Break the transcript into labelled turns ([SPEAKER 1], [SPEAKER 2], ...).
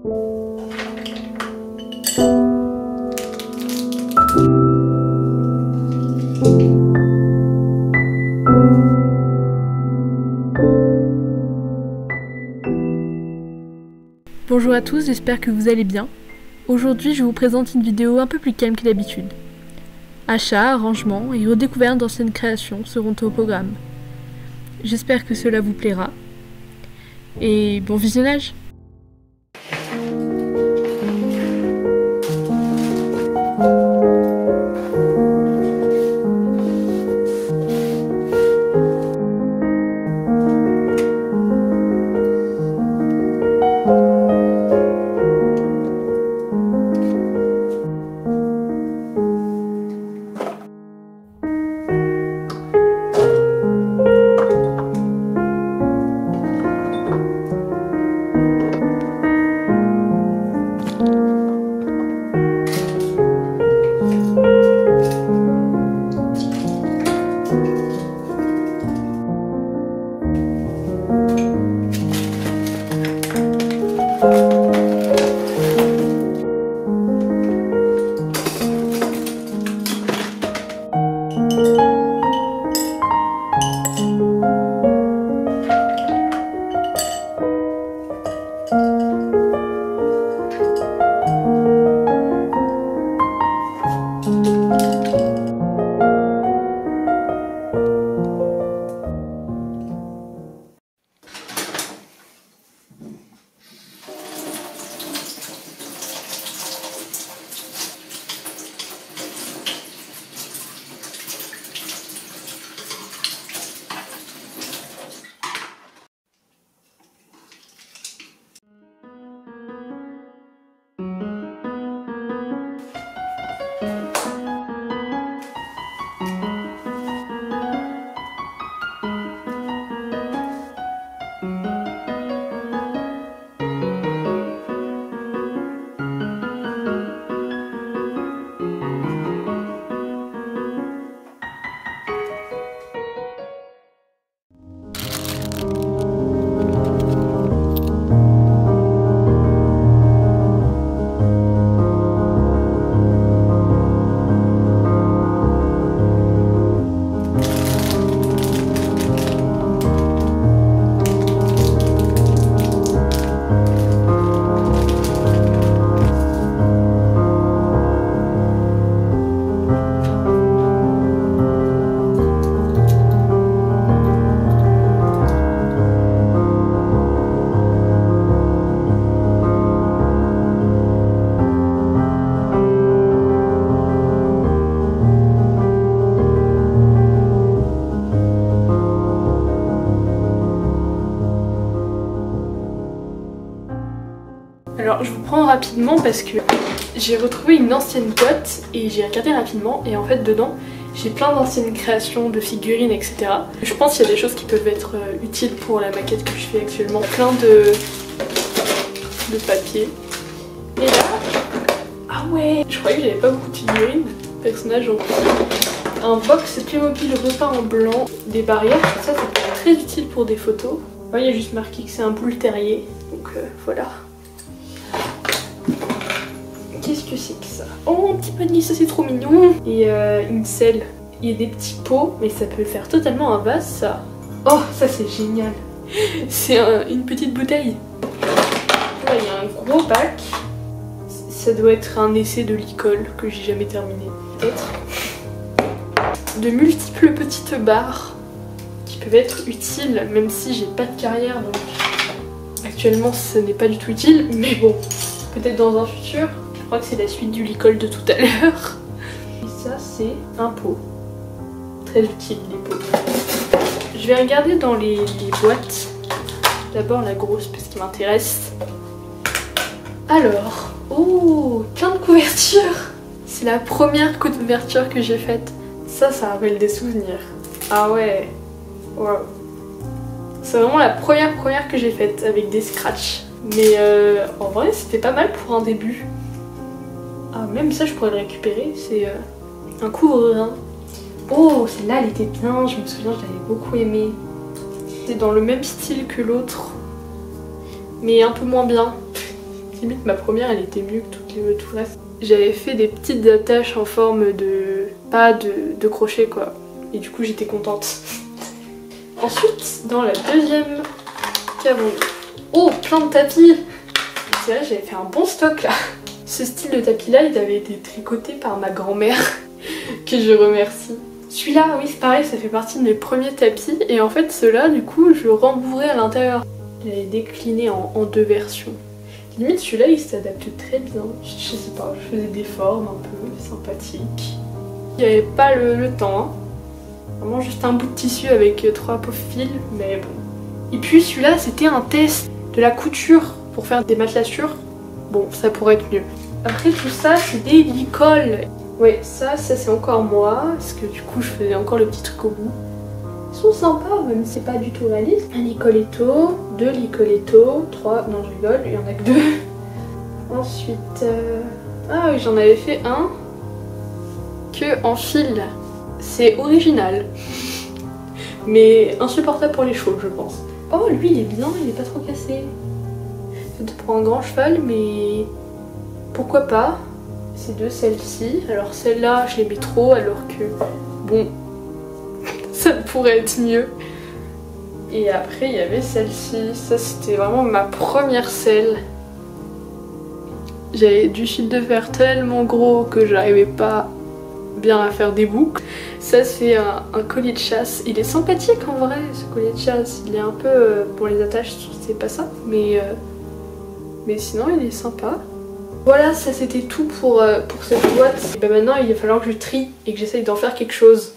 [SPEAKER 1] Bonjour à tous, j'espère que vous allez bien. Aujourd'hui, je vous présente une vidéo un peu plus calme que d'habitude. Achats, arrangements et redécouvertes d'anciennes créations seront au programme. J'espère que cela vous plaira. Et bon visionnage! Alors je vous prends rapidement parce que j'ai retrouvé une ancienne boîte et j'ai regardé rapidement et en fait dedans j'ai plein d'anciennes créations de figurines, etc. Je pense qu'il y a des choses qui peuvent être utiles pour la maquette que je fais actuellement. Plein de papier. Et là, ah ouais, je croyais que j'avais pas beaucoup de figurines, personnages en plus. Un box Playmobil repeint en blanc, des barrières, ça peut être très utile pour des photos. Il y a juste marqué que c'est un boule terrier, donc voilà. Qu'est-ce que c'est que ça? Oh, un petit panier, ça c'est trop mignon. Et une selle. Il y a des petits pots, mais ça peut faire totalement un vase, ça. Oh, ça c'est génial. C'est une petite bouteille. Là, il y a un gros bac. Ça doit être un essai de l'école que j'ai jamais terminé, peut-être. De multiples petites barres qui peuvent être utiles, même si j'ai pas de carrière, donc actuellement ce n'est pas du tout utile, mais bon, peut-être dans un futur. Je crois que c'est la suite du licol de tout à l'heure. Et ça c'est un pot. Très utile les pots. Je vais regarder dans les boîtes. D'abord la grosse parce qu'il m'intéresse. Alors, oh, plein de couvertures. C'est la première couverture que j'ai faite. Ça rappelle des souvenirs. Ah ouais, waouh. C'est vraiment la première que j'ai faite avec des scratchs. Mais en vrai c'était pas mal pour un début. Ah, même ça je pourrais le récupérer, c'est un couvre-rein. Oh, celle-là elle était bien, je me souviens, je l'avais beaucoup aimée. C'est dans le même style que l'autre, mais un peu moins bien. limite ma première elle était mieux que tout le reste. J'avais fait des petites attaches en forme de... pas de crochet quoi. Et du coup j'étais contente. Ensuite, dans la deuxième qu'avons-nous? Oh, plein de tapis! C'est vrai, j'avais fait un bon stock là. Ce style de tapis là, il avait été tricoté par ma grand-mère, que je remercie. Celui-là, oui c'est pareil, ça fait partie de mes premiers tapis. Et en fait ceux-là, du coup, je rembourrais à l'intérieur. Il avait décliné en 2 versions. Limite celui-là, il s'adapte très bien. Je sais pas, je faisais des formes un peu sympathiques. Il n'y avait pas le temps, hein. Vraiment juste un bout de tissu avec 3 pauvres fils, mais bon. Et puis celui-là, c'était un test de la couture pour faire des matelatures. Bon, ça pourrait être mieux. Après tout ça, c'est des licoles. Ouais, ça c'est encore moi, parce que du coup je faisais encore le petit truc au bout. Ils sont sympas, même si c'est pas du tout réaliste. Un licoletto, 2 licoletto, 3, non je rigole, il y en a que 2. Ensuite, ah oui j'en avais fait un que en fil. C'est original, mais insupportable pour les chevaux je pense. Oh lui il est bien, il est pas trop cassé. C'est pour un grand cheval mais pourquoi pas. C'est de celles-ci, alors celle-là je les mets trop alors que bon ça pourrait être mieux. Et après il y avait celle-ci, ça c'était vraiment ma première selle. J'avais du fil de fer tellement gros que j'arrivais pas bien à faire des boucles. Ça c'est un collier de chasse, il est sympathique en vrai ce collier de chasse, il est un peu pour les attaches c'est pas ça mais sinon il est sympa. Voilà, ça c'était tout pour cette boîte. Et ben maintenant il va falloir que je trie et que j'essaye d'en faire quelque chose.